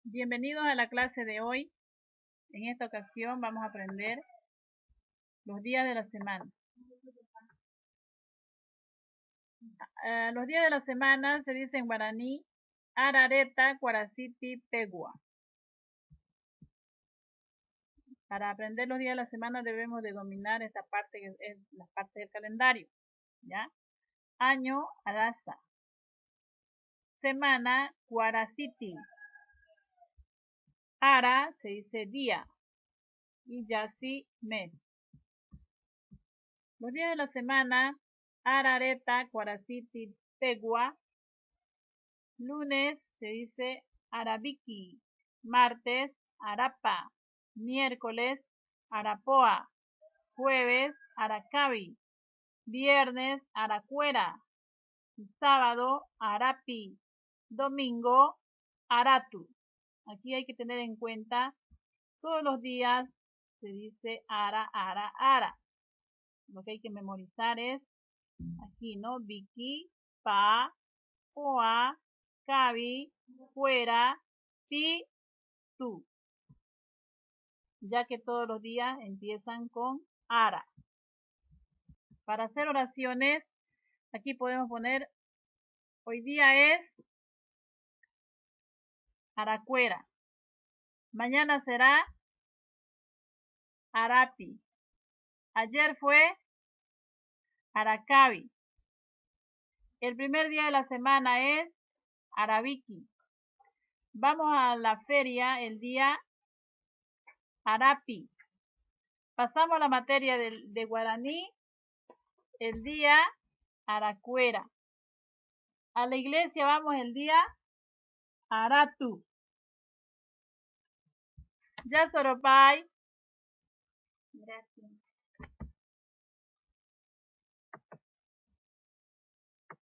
Bienvenidos a la clase de hoy. En esta ocasión vamos a aprender los días de la semana. Los días de la semana se dice en guaraní Arareta, Cuaraciti, Pegua. Para aprender los días de la semana debemos de dominar esta parte que es la parte del calendario. ¿Ya? Año, Arasa. Semana, Cuaraciti. Ara se dice día y Yasi mes. Los días de la semana, Arareta, Cuaraciti, Pegua. Lunes se dice Arabiki, martes Arapa, miércoles Arapoa, jueves Aracabi, viernes Aracuera, sábado Arapi, domingo Aratu. Aquí hay que tener en cuenta todos los días se dice ara. Lo que hay que memorizar es aquí, ¿no? Biki, pa, poa, cabi, fuera, pi, tu. Ya que todos los días empiezan con ara. Para hacer oraciones, aquí podemos poner, hoy día es Aracuera. Mañana será Arapi. Ayer fue Aracabi. El primer día de la semana es Arabiki. Vamos a la feria el día Arapi. Pasamos a la materia de guaraní el día Aracuera. A la iglesia vamos el día Aratu. Ya Soropay. Gracias.